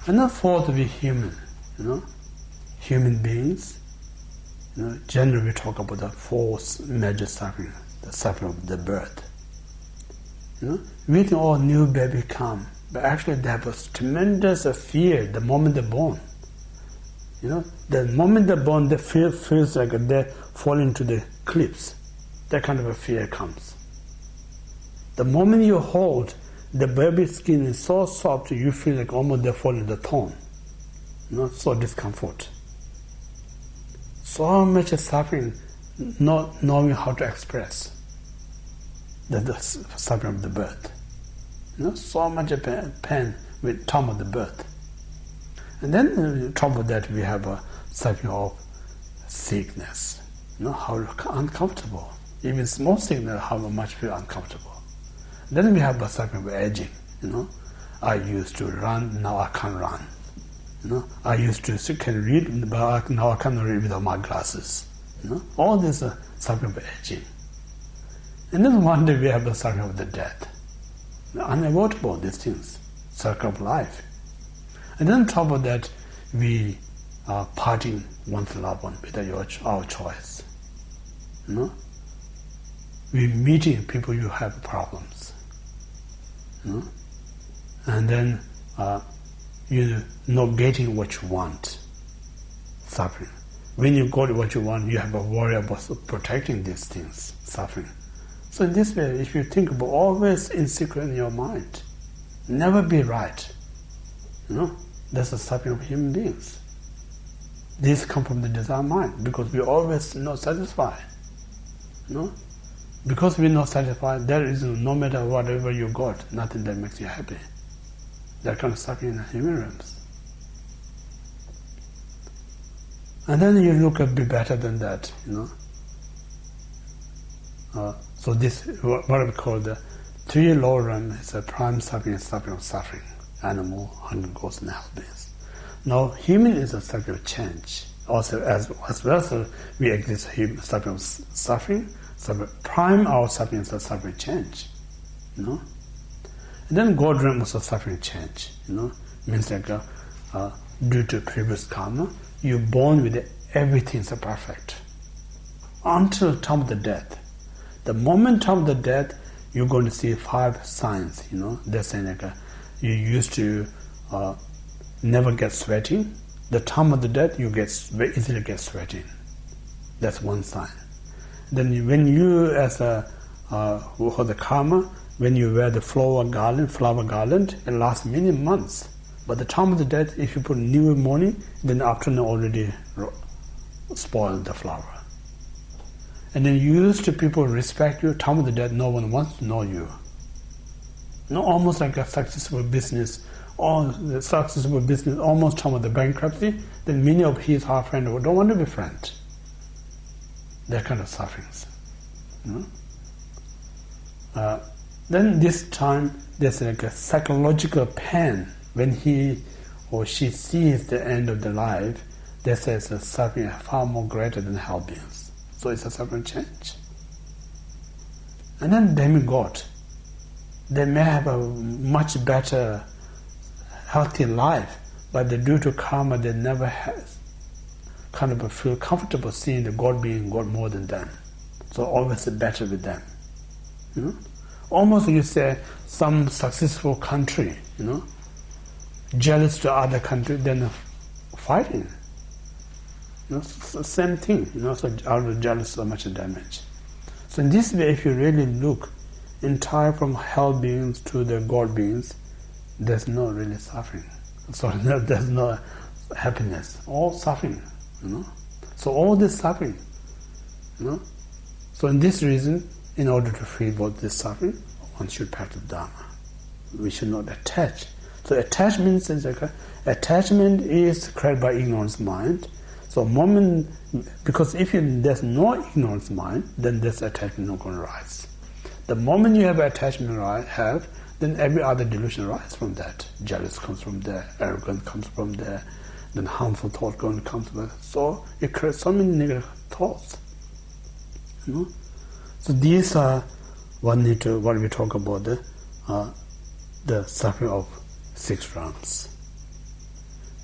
And then fourth, we human, human beings. Generally we talk about the four major suffering, the suffering of the birth. We think, oh, new baby come, but actually they have a tremendous fear the moment they're born. The moment they're born, they feels like they fall into the cliffs. That kind of a fear comes. The moment you hold, the baby's skin is so soft, you feel like almost they fall in the thorn. So discomfort. So much suffering, not knowing how to express the suffering of the birth. So much pain with time of the birth. And then on top of that, we have a suffering of sickness. How uncomfortable. Even small sickness, how much feel uncomfortable. Then we have a suffering of aging. I used to run, now I can't run. I used to can read, but now I cannot read without my glasses. All this suffering of aging. And then one day we have the suffering of the death. Unavoidable, these things, circle of life. And then on top of that, we are parting one's loved one with our choice. We meeting people you have problems. And then you not getting what you want, suffering. When you got what you want, you have a worry about protecting these things, suffering. So in this way, if you think about always insecure in your mind, never be right. That's the suffering of human beings. These come from the desire mind, because we always not satisfied. Because we're not satisfied, there is no matter whatever you got, nothing that makes you happy. That kind of suffering in the human realms. And then you look a bit better than that, So this, what we call the three lower realm, is a prime suffering and suffering of suffering. Animal, hunger, ghosts, and hell beings. Now, human is a suffering of change. Also, as well as we exist, suffering of suffering. Prime our suffering is a suffering change. And then God realm also suffering change. Means like due to previous karma, you're born with everything so perfect until time of the death. The moment of the death, you're going to see 5 signs. They're saying like you used to never get sweating. The time of the death, you very easily get sweating. That's one sign. Then when you, as for the karma, when you wear the flower garland, it lasts many months. But the time of the death, if you put new morning, then afternoon already spoiled the flower. And then used to people respect you, time of the death, no one wants to know you. Almost like a successful business, almost time of the bankruptcy, then many of her friends don't want to be friends. That kind of sufferings. Then this time, there's like a psychological pain when he or she sees the end of the life. There's a suffering far more greater than hell beings. So it's a suffering change. And then demigod, they may have a much better, healthy life, but due to karma, they never feel comfortable seeing the God being God more than them. So always better with them. Almost you say some successful country, jealous to other country, then fighting. Same thing, so out of jealous, so much damage. So in this way, if you really look entire from hell beings to the God beings, there's no really suffering. So there's no happiness, all suffering, So all this suffering, So in this reason, in order to free both this suffering, one should practice Dharma. We should not attach. So attachment is created by ignorance mind. So because if there's no ignorance mind, then this attachment not going to rise. The moment you have attachment then every other delusion arises from that. Jealous comes from there, arrogance comes from there, then harmful thought comes from there. So it creates so many negative thoughts. So these are what we talk about the suffering of 6 realms.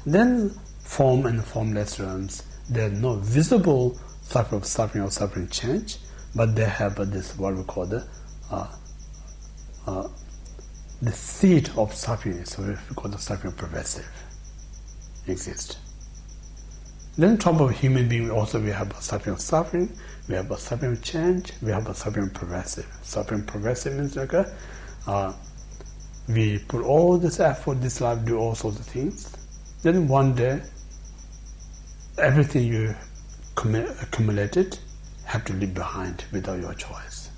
Then form and formless realms, there are no visible type of suffering or suffering change, but they have this what we call the seed of suffering, so we call the suffering pervasive, exist. Then on top of human being also we have a suffering of suffering, we have a suffering of change, we have a suffering pervasive. Suffering pervasive means like we put all this effort, this life, do all sorts of things. Then one day, everything you accumulated have to leave behind without your choice.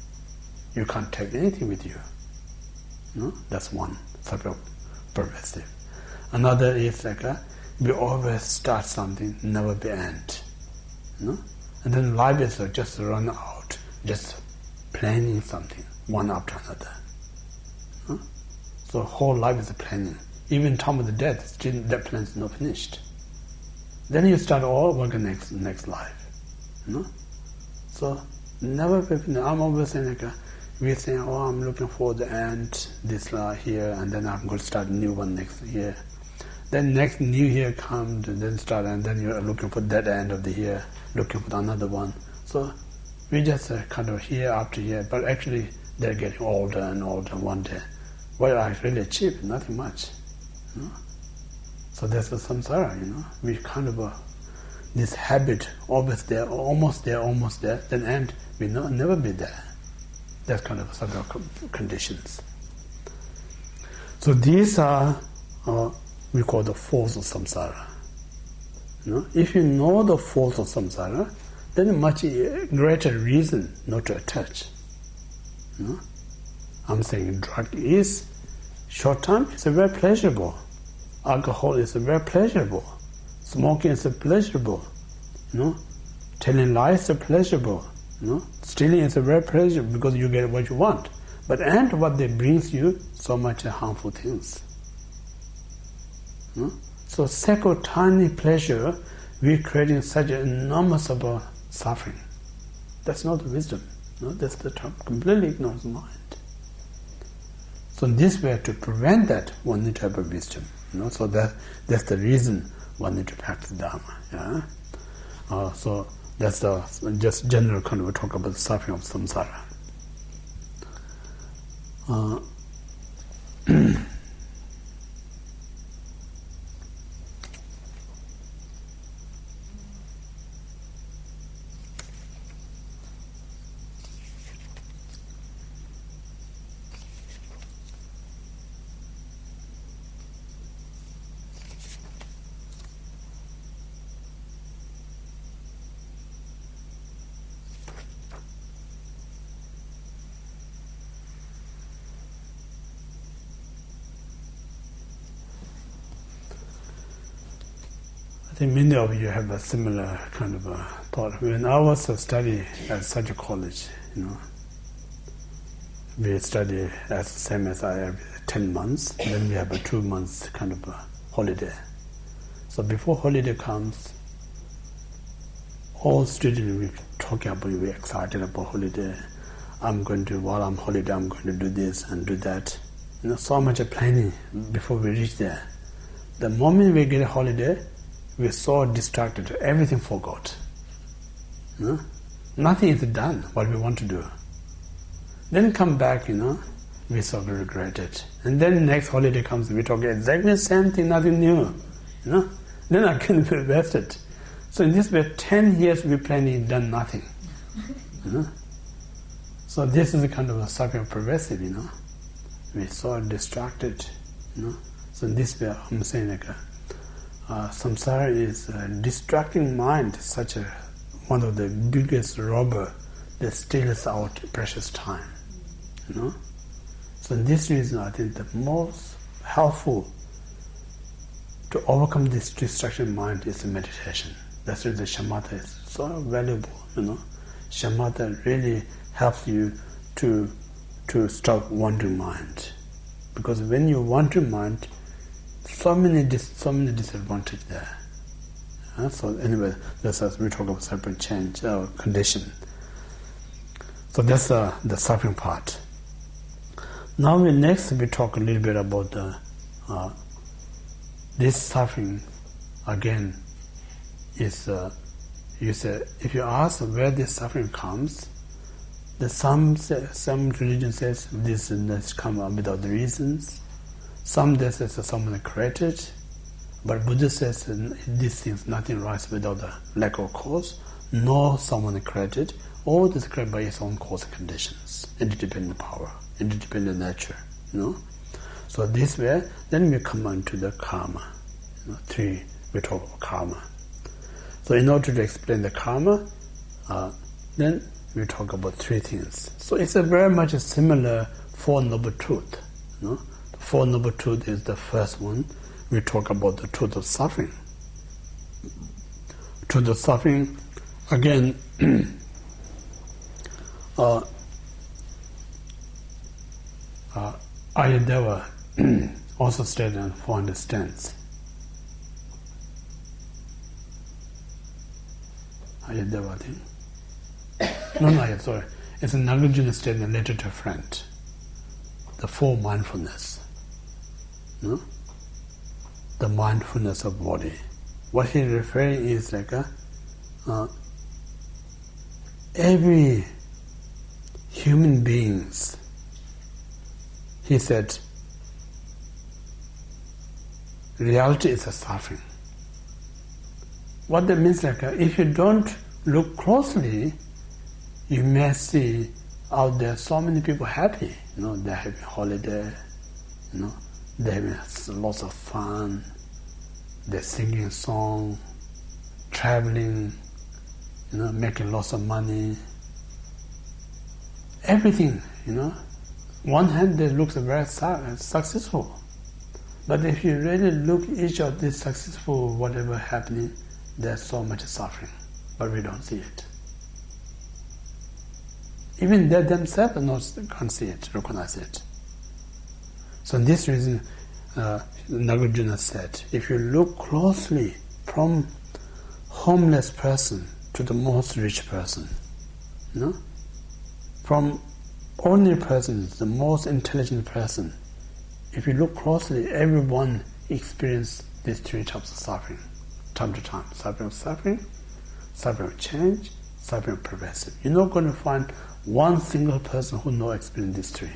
You can't take anything with you. No? That's one, suffering pervasive. Another is like we always start something, never be end. No? And then life is just run out, just planning something, one after another. No? So whole life is planning. Even time of the death, still that plan is not finished. Then you start all working next life. No? So never be finished. I'm always saying like we think, oh, I'm looking for the end, this life here, and then I'm going to start a new one next year. Then next new year comes, and then start, and then you're looking for that end of the year, looking for another one. So we just kind of year after year, but actually they're getting older and older one day. What I really achieved? Nothing much. You know? So that's the samsara, you know. We kind of this habit, always there, almost there, then end, we never be there. That's kind of sort of conditions. So these are we call the force of samsara. You know? If you know the force of samsara, then much greater reason not to attach. You know? I'm saying drug is short time, it's very pleasurable. Alcohol is very pleasurable. Smoking is pleasurable. You know? Telling lies is pleasurable. You know? Stealing is very pleasurable because you get what you want. But and what they brings you so much harmful things. You know? So second tiny pleasure, we're creating such an enormous suffering. That's not wisdom. No? That's the completely ignorant mind. So in this way, to prevent that, one need to have a wisdom. You know? So that's the reason one need to practice Dharma. Yeah? So that's the just general kind of talk about the suffering of samsara. I think many of you have a similar kind of thought. When I was studying at such a college, you know, we study as same as I have 10 months, then we have a 2 months kind of holiday. So before holiday comes, all students will be talking about, we're excited about holiday. While I'm holiday, I'm going to do this and do that. You know, so much planning before we reach there. The moment we get a holiday, we're so distracted, everything forgot. You know? Nothing is done what we want to do. Then come back, you know, we so regret it. And then next holiday comes, we talk exactly the same thing, nothing new. You know? Then again we wasted. So in this way, 10 years we planning, done nothing. You know? So this is a kind of a suffering pervasive, you know. We're so distracted, you know. So in this way, I'm saying like samsara is a distracting mind, such a one of the biggest robber that steals our precious time. You know? So in this reason, I think the most helpful to overcome this distraction mind is meditation. That's why the shamatha is so valuable, you know. Shamatha really helps you to stop wandering mind. Because when you wander mind, so many disadvantages there. So anyway, that's as we talk about suffering change or condition. So that's the suffering part. Now we talk a little bit about this suffering again, is you say, if you ask where this suffering comes, some religion says this comes without the reasons. Some they say someone created, but Buddha says these things nothing arises without the lack of cause, nor someone created. All this created by its own cause and conditions, interdependent power, interdependent nature. So this way, then we come on to the karma. Three, we talk about karma. So in order to explain the karma, then we talk about three things. So it's a very much a similar Four Noble Truth. The Four Noble Truth is the first one. We talk about the truth of suffering. Truth of suffering, again, Ayadeva also stated in 400 stance. Ayadeva, I think. No, sorry. It's a Nagarjuna stated in a letter to a friend. The four mindfulness. The mindfulness of body. What he's referring is like every human beings, he said, reality is a suffering. What that means, like if you don't look closely, you may see out there so many people happy. They're having holiday, they're having lots of fun, they're singing a song, traveling, making lots of money. Everything, one hand they look very successful. But if you really look each of these successful whatever happening, there's so much suffering, but we don't see it. Even they themselves can't see it, recognize it. So in this reason, Nagarjuna said, if you look closely from homeless person to the most rich person, from ordinary person to the most intelligent person, if you look closely, everyone experiences these three types of suffering, time to time. Suffering of change, suffering of progressive. You're not going to find one single person who not experience these three.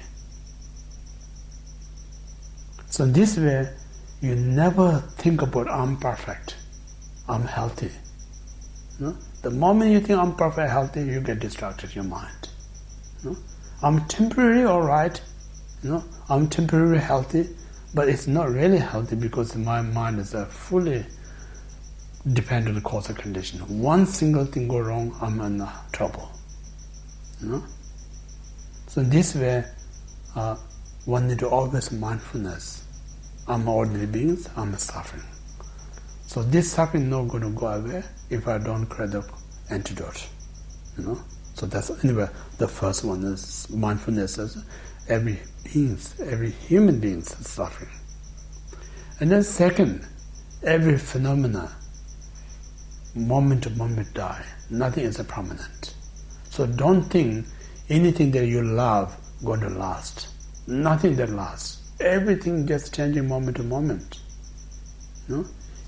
So in this way, you never think about I'm perfect, I'm healthy. The moment you think I'm perfect, healthy, you get distracted in your mind. I'm temporarily all right, I'm temporarily healthy, but it's not really healthy because my mind is fully dependent on the cause and condition. One single thing go wrong, I'm in trouble. So in this way, one need to always mindfulness. I'm ordinary beings, I'm suffering. So this suffering is not going to go away if I don't create the antidote. So that's anyway. The first one is mindfulness. Every human being is suffering. And then second, every phenomena, moment to moment die. Nothing is permanent. So don't think anything that you love going to last. Nothing that lasts. Everything gets changing moment to moment.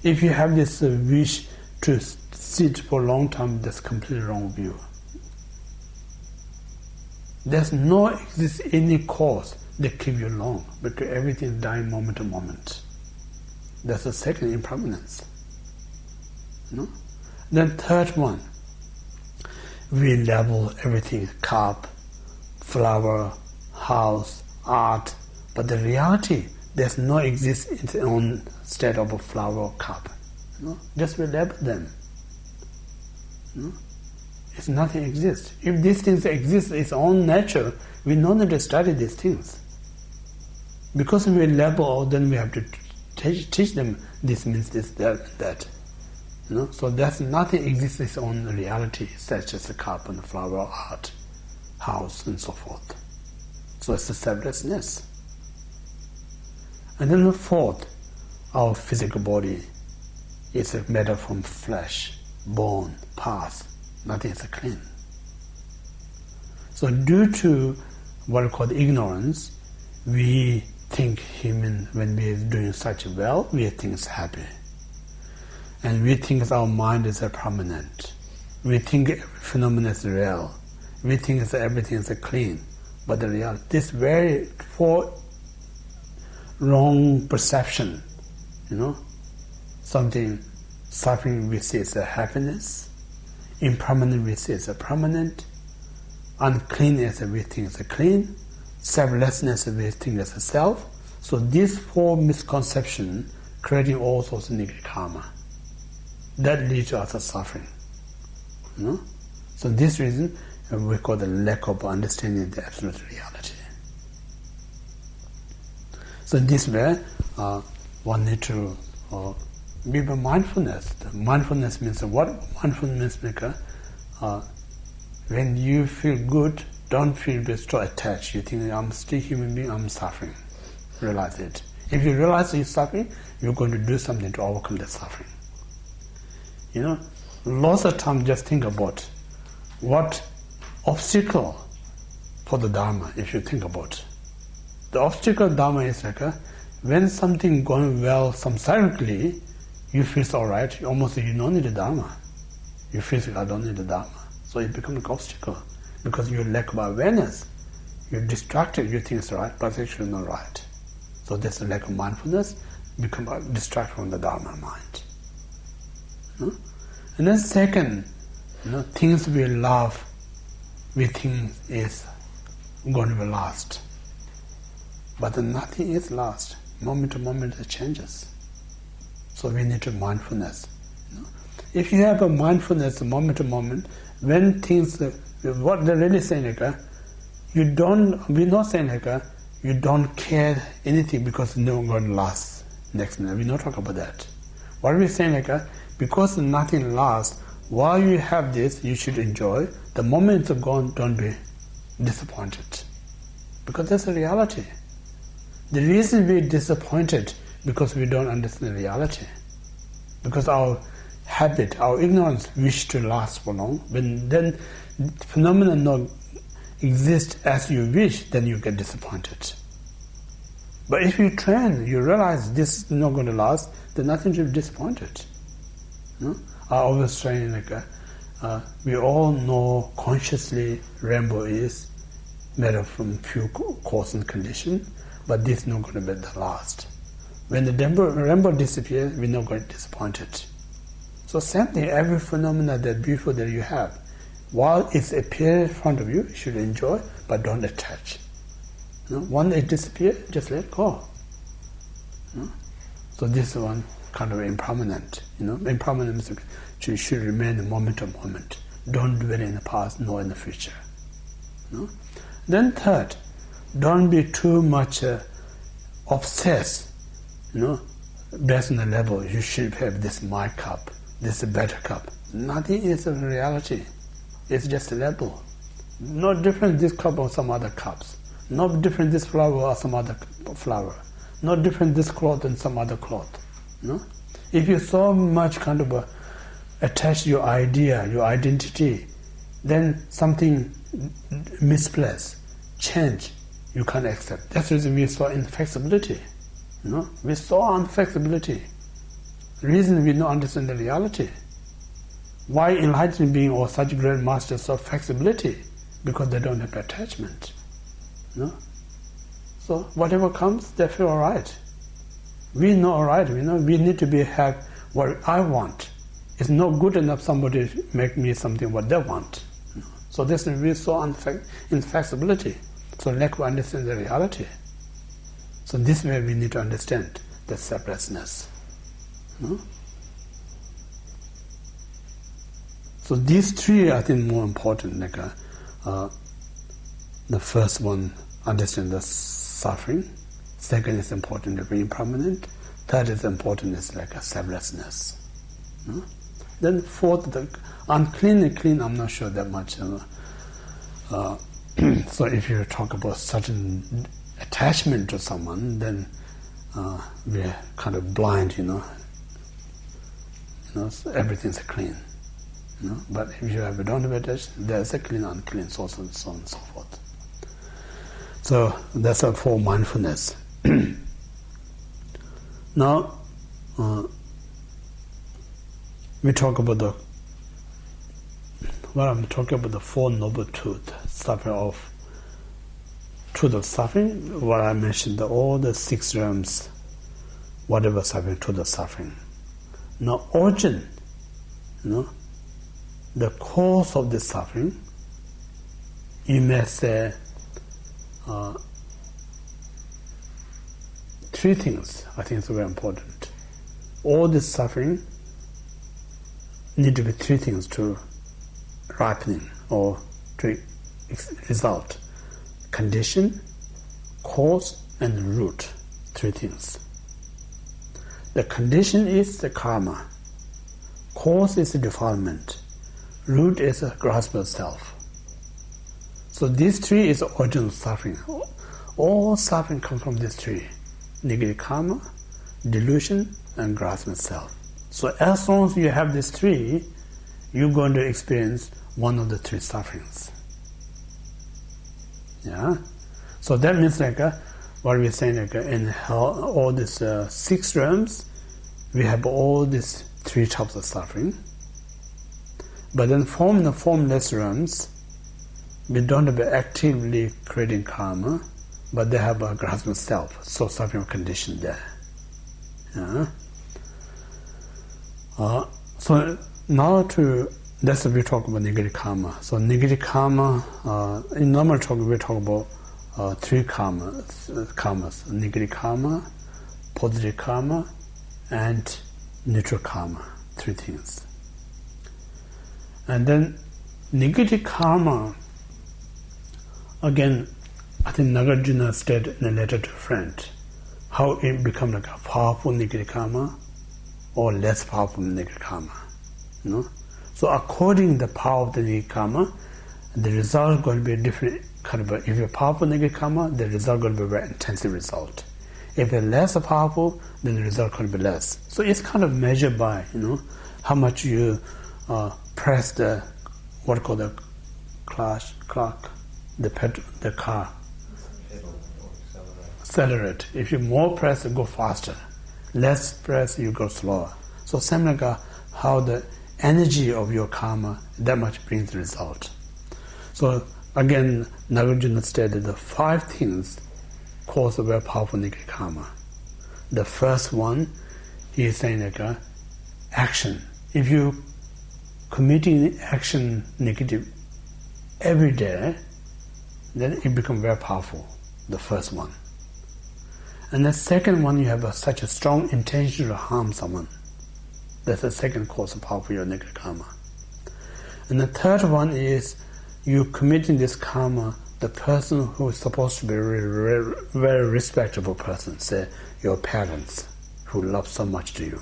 If you have this wish to sit for a long time, that's completely wrong view. There's no exist any cause that keep you long, because everything is dying moment to moment. That's the second impermanence. Then third one, we label everything: cup, flower, house, art. But the reality, there's no exist in its own state of a flower or cup. Just we label them. It's nothing exists. If these things exist its own nature, we no need to study these things. Because we label, then we have to teach them this means this, that. So there's nothing exists its own reality, such as a cup and a flower, art, house, and so forth. So it's the selflessness. And then the fourth, our physical body is made up from flesh, bone, parts. Nothing is clean. So due to what we call ignorance, we think human, when we are doing such well, we think it's happy. and we think our mind is permanent. We think phenomena is real. We think that everything is clean. But the reality, this very four wrong perception, something suffering we see as a happiness, impermanent we see as a permanent, uncleanness we think is a clean, selflessness we think is a self. So these four misconceptions creating all sorts of negative karma. That leads to us suffering. So this reason we call the lack of understanding the absolute reality. So in this way, one need to be mindfulness. The mindfulness means what? Mindfulness means when you feel good, don't feel so attached. You think I'm still human being, I'm suffering. Realize it. If you realize you're suffering, you're going to do something to overcome the suffering. Lots of time just think about what obstacle for the Dharma, if you think about it. The obstacle of Dharma is when something going well samsarically, you feel all right, almost you don't need the Dharma. You feel I don't need the Dharma. So it becomes an obstacle because you lack of awareness. You're distracted, you think it's right, but it's actually not right. So there's a lack of mindfulness, become distracted from the Dharma mind. And then second, things we love, we think is going to be lost. But nothing is lost. Moment to moment it changes. So we need to mindfulness. If you have a mindfulness moment to moment, when things, what they're really saying we're not saying you don't care anything because no one going to last next minute. We're not talking about that. What we're saying because nothing lasts, while you have this, you should enjoy. The moment it's gone, don't be disappointed. Because that's the reality. The reason we're disappointed because we don't understand the reality. Because our habit, our ignorance wish to last for long. When then phenomena not exist as you wish, then you get disappointed. But if you train, you realize this is not going to last, then nothing to be disappointed. I always train we all know consciously rainbow is made up from few cause and condition, but this is not going to be the last. When the rainbow disappears, we're not going to be disappointed. So same thing, every phenomena that beautiful that you have, while it's appearing in front of you, you should enjoy, but don't attach. Once it disappears, just let go. So this is one kind of impermanent. Impermanent means you should remain moment to moment. Don't dwell in the past nor in the future. Then third, don't be too much obsessed. Based on the level, you should have this my cup, this is a better cup. Nothing is a reality. It's just a level. No different this cup or some other cups. No different this flower or some other flower. No different this cloth than some other cloth. If you so much attach your idea, your identity, then something misplaced, change, you can't accept. That's the reason we saw inflexibility. We saw inflexibility. The reason we don't understand the reality. Why enlightened being or such great masters saw flexibility? Because they don't have attachment. So whatever comes, they feel all right. We know all right. We need to have what I want. It's not good enough somebody make me something what they want. So this is we saw inflexibility. So lack of understand the reality. So this way we need to understand the selflessness. So these three I think more important. The first one, understand the suffering. Second is important, the impermanent. Third is important, is a selflessness. Then fourth, the unclean and clean, I'm not sure that much. So if you talk about certain attachment to someone, then we're kind of blind, so everything's clean. But if you don't have attachment, there's a clean, unclean, so on and so forth. So that's for mindfulness. Now, we talk about the, well, I'm talking about the Four Noble Truths, suffering of, truth of suffering, what I mentioned, all the 6 realms, whatever suffering, truth of suffering. Now, origin, the cause of the suffering, you may say 3 things I think is very important. All this suffering need to be 3 things to ripening or to result. Condition, cause, and root. 3 things. The condition is the karma. Cause is the defilement. Root is a grasp of self. So these 3 is the origin of suffering. All suffering comes from these 3. Negative karma, delusion, and grasp of self. So as long as you have these 3, you're going to experience one of the 3 sufferings. Yeah? So that means what we're saying, in hell, all these 6 realms, we have all these 3 types of suffering. But then from the formless realms, we don't have actively creating karma, but they have a grasp of self, so suffering condition there. Yeah? So now that's what we talk about negative karma. So negative karma, in normal talk we talk about 3 karmas, negative karma, positive karma, and neutral karma, 3 things. And then negative karma, again, I think Nagarjuna said in a letter to a friend, how it becomes like a powerful negative karma or less powerful negative karma. So according to the power of the negative karma, the result is going to be a different kind of, if you're powerful negative karma, the result is going to be a very intensive result. If it's less powerful, then the result is going to be less. So it's kind of measured by, how much you press the, what called the clock, the car. Accelerate. If you more press, you go faster. Less press, you go slower. So same like how the energy of your karma, that much brings the result. So again, Nagarjuna stated the 5 things cause a very powerful negative karma. The first one, he is saying action. If you committing action negative every day, then it becomes very powerful, the first one. And the second one, you have such a strong intention to harm someone. That's the second cause of powerful your negative karma. And the third one is you committing this karma, the person who is supposed to be a very respectable person, say your parents who love so much to you,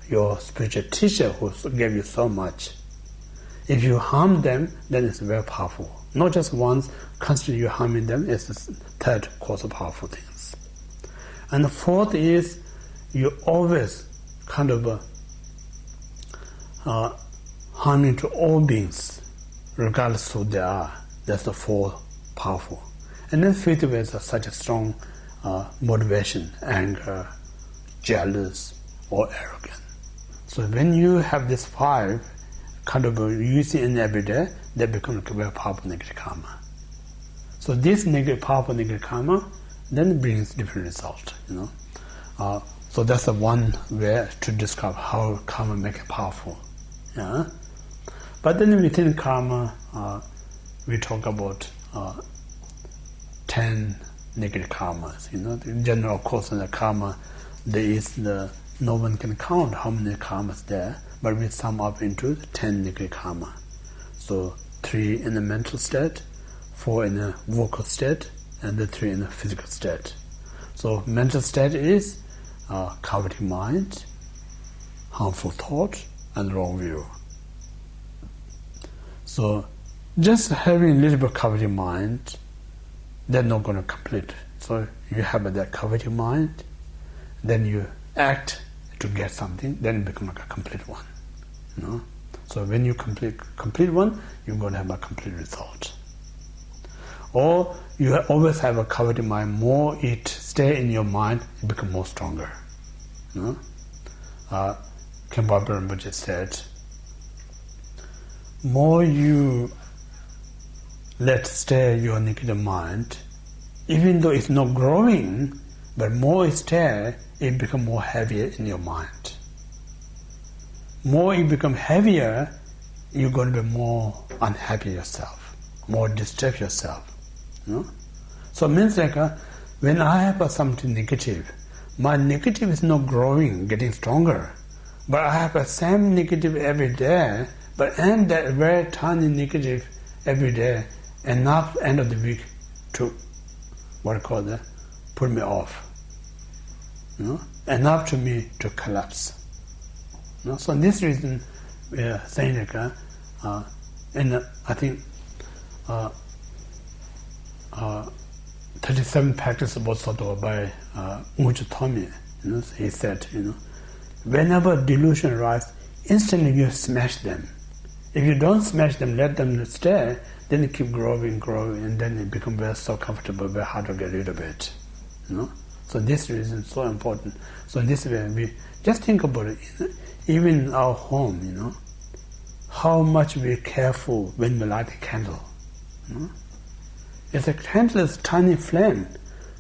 your spiritual teacher who gave you so much. If you harm them, then it's very powerful. Not just once, constantly you harming them, it's the third cause of powerful things. And the fourth is you always kind of harming to all beings, regardless of who they are. That's the fourth powerful. And then fifth is such a strong motivation, anger, jealous, or arrogant. So when you have this 5 kind of using in every day, they become a very powerful negative karma. So this powerful negative karma then brings different result. So that's the one way to describe how karma makes it powerful. Yeah. But then within karma, we talk about 10 negative karmas. In general, of course, in the karma, no one can count how many karmas there, but we sum up into 10 negative karma. So 3 in the mental state, 4 in the vocal state, and the 3 in the physical state. So mental state is coveting mind, harmful thought, and wrong view. So just having a little bit of coveting mind, they're not going to complete. So you have that coveting mind, then you act to get something, then it becomes like a complete one. So when you complete one, you're going to have a complete result. Or you always have a coveting mind, more it stay in your mind, it becomes more stronger. Khenpo Ngawang Buddhist said, more you let stay your negative mind, even though it's not growing, but more it stay, it becomes more heavier in your mind. More it becomes heavier, you're going to be more unhappy yourself, more disturb yourself. You know? So it means like when I have something negative, my negative is not growing, getting stronger, but I have the same negative every day, but and that very tiny negative every day, enough end of the week to what I call that, put me off. You know? Enough to me to collapse. You know? So this reason we are saying like and I think 37 practice about Soto by Tommy, you know, he said, you know, whenever delusion arises, instantly you smash them. If you don't smash them, let them stay, then it keep growing, and then it becomes very so comfortable, very hard to get rid of it. You know? So this reason is so important. So in this way, we just think about it. Even in our home, you know, how much we're careful when we light a candle. You know? It's a candle is a tiny flame,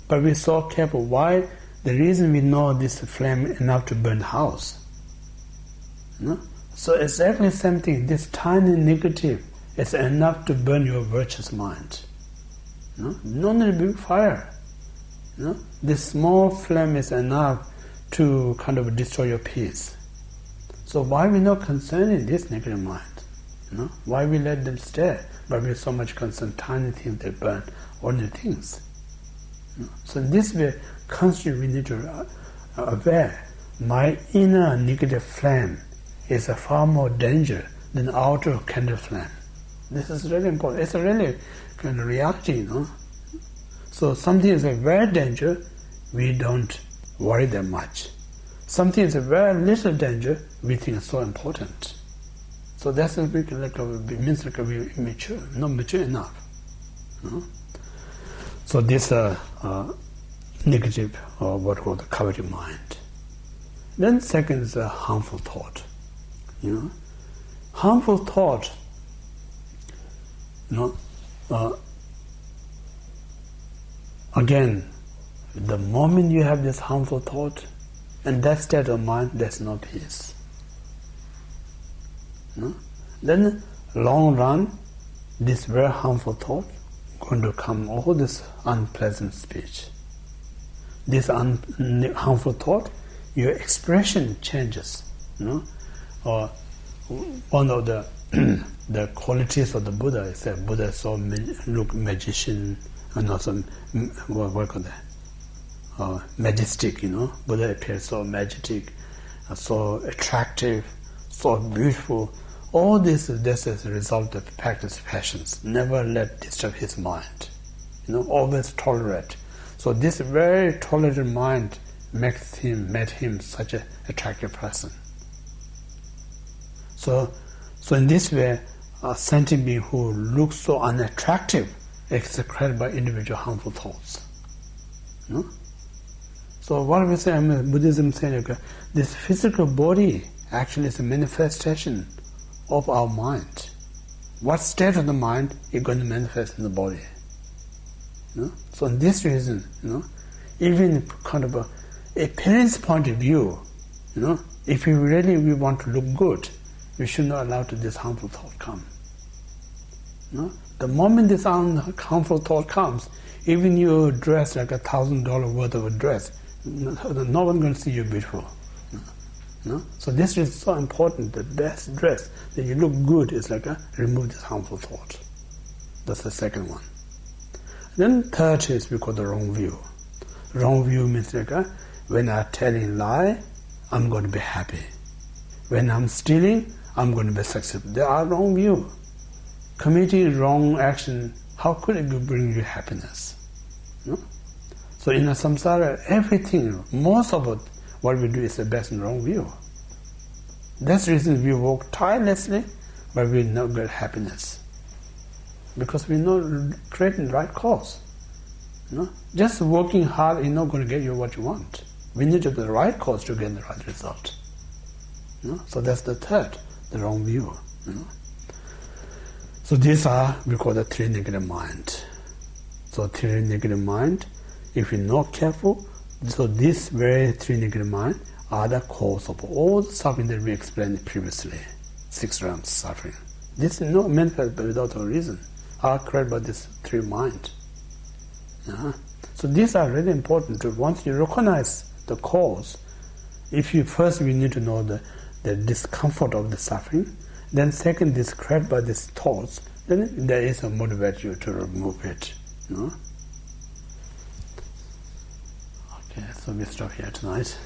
but we're so careful. Why? The reason we know this flame enough to burn the house. You know? So exactly the same thing. This tiny negative is enough to burn your virtuous mind. You know? No need a big fire. You know? This small flame is enough to kind of destroy your peace. So why we not concerned in this negative mind? You know? Why we let them stay? But we're so much concerned, tiny things that burn, ordinary things. You know? So in this way, constantly we need to aware, my inner negative flame is a far more danger than the outer candle flame. This is really important. It's a really kind of reality, you know. So something is a very danger, we don't worry that much. Something is a very little danger, we think it's so important. So that's a big, it means like we're immature, not mature enough. You know? So this negative, or what we call the coveted mind. Then second is a harmful thought. You know, harmful thought. You know, again, the moment you have this harmful thought, and that state of mind, there's no peace. You know? Then, long run, this very harmful thought going to come all this unpleasant speech. This harmful thought, your expression changes. You know, or one of the the qualities of the Buddha is that Buddha saw look magician and also what call that majestic. You know, Buddha appears so majestic, so attractive, so beautiful. All this is as a result of practice passions. Never let disturb his mind. You know, always tolerate. So this very tolerant mind made him such an attractive person. So in this way, a sentient being who looks so unattractive is created by individual harmful thoughts. You know? So what we say, Buddhism saying like, this physical body actually is a manifestation of our mind. What state of the mind is going to manifest in the body? You know? So in this reason, you know, even kind of a parent's point of view, you know, if we really want to look good, we should not allow this harmful thought come. You know? The moment this harmful thought comes, even you dress like $1,000 worth of a dress, no one going to see you beautiful. You know? So this is so important. The best dress that you look good is like remove this harmful thought. That's the second one. Then third is we call the wrong view. Wrong view means like when I'm telling lie, I'm going to be happy. When I'm stealing, I'm going to be successful. They are wrong view. Committing wrong action, how could it bring you happiness? You know? So in a samsara, everything, most of it, what we do is the best and wrong view. That's the reason we work tirelessly, but we not get happiness. Because we're not creating the right cause. You know? Just working hard is not going to get you what you want. We need to do the right cause to get the right result. So that's the third, the wrong view. So these are, we call the three negative mind. So three negative mind, if you're not careful, so these very three negative mind are the cause of all the suffering that we explained previously, 6 realms suffering. This is not manifest without a reason, are created by this three mind. So these are really important. Once you recognize the cause, if you first we need to know the discomfort of the suffering, then second, this created by these thoughts, then there is a motivation to remove it. Okay, so we stop here tonight.